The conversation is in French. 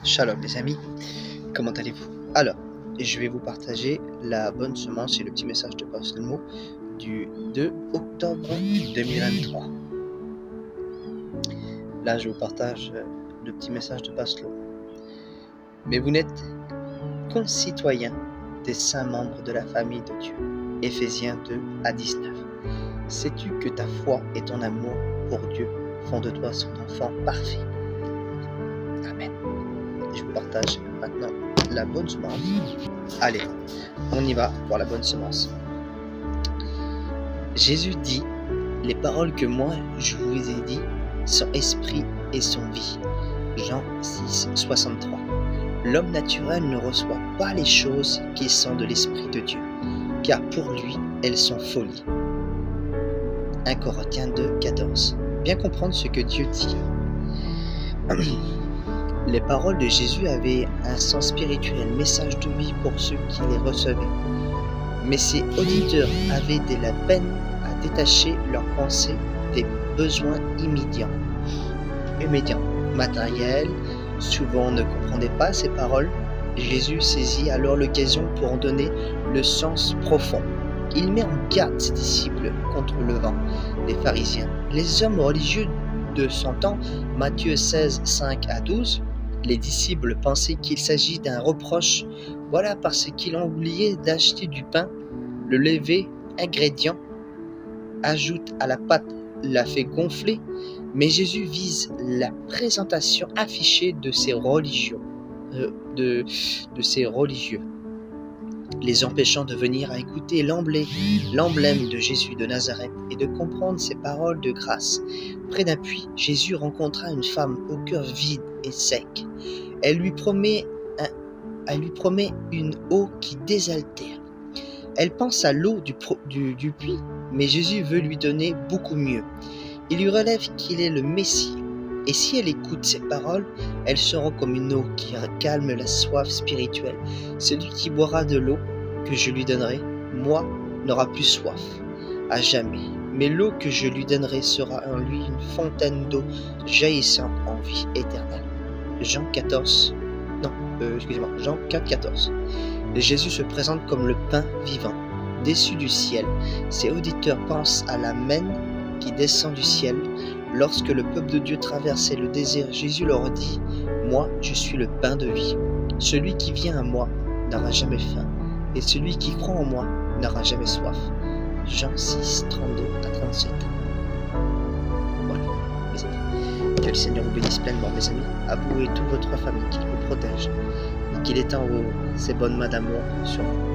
Shalom les amis, comment allez-vous? Alors, je vais vous partager la bonne semence et le petit message de Pasteur Mo du 2 octobre 2023. Là, je vous partage le petit message de Pasteur. Mais vous n'êtes concitoyens des saints membres de la famille de Dieu. Éphésiens 2 à 19. Sais-tu que ta foi et ton amour pour Dieu font de toi son enfant parfait? Amen. Je vous partage maintenant la bonne semence. Allez, on y va pour la bonne semence. Jésus dit, les paroles que moi je vous ai dit sont esprit et sont vie. Jean 6, 63. L'homme naturel ne reçoit pas les choses qui sont de l'esprit de Dieu, car pour lui, elles sont folie. 1 Corinthiens 2, 14. Bien comprendre ce que Dieu dit. Les paroles de Jésus avaient un sens spirituel, message de vie pour ceux qui les recevaient. Mais ses auditeurs avaient de la peine à détacher leurs pensées des besoins immédiats, matériels. Souvent on ne comprenait pas ces paroles. Jésus saisit alors l'occasion pour en donner le sens profond. Il met en garde ses disciples contre le vent des pharisiens. Les hommes religieux de son temps, Matthieu 16, 5 à 12, les disciples pensaient qu'il s'agit d'un reproche, voilà parce qu'ils ont oublié d'acheter du pain, le lever, ingrédient, ajoute à la pâte, la fait gonfler, mais Jésus vise la présentation affichée de ces religieux, les empêchant de venir à écouter l'emblème de Jésus de Nazareth et de comprendre ses paroles de grâce. Près d'un puits, Jésus rencontra une femme au cœur vide et sec. Elle lui promet une eau qui désaltère. Elle pense à l'eau du puits, mais Jésus veut lui donner beaucoup mieux. Il lui relève qu'il est le Messie. Et si elle écoute ses paroles, elles seront comme une eau qui calme la soif spirituelle. Celui qui boira de l'eau que je lui donnerai, moi, n'aura plus soif, à jamais. Mais l'eau que je lui donnerai sera en lui une fontaine d'eau jaillissant en vie éternelle. Jean 4, 14. Jésus se présente comme le pain vivant, dessus du ciel. Ses auditeurs pensent à la manne qui descend du ciel. Lorsque le peuple de Dieu traversait le désert, Jésus leur dit, « Moi, je suis le pain de vie. Celui qui vient à moi n'aura jamais faim, et celui qui croit en moi n'aura jamais soif. » Jean 6, 32 à 37. Voilà, mes amis. Que le Seigneur vous bénisse pleinement, mes amis, à vous et toute votre famille, qu'il vous protège, et qu'il étend ses bonnes mains d'amour sur vous.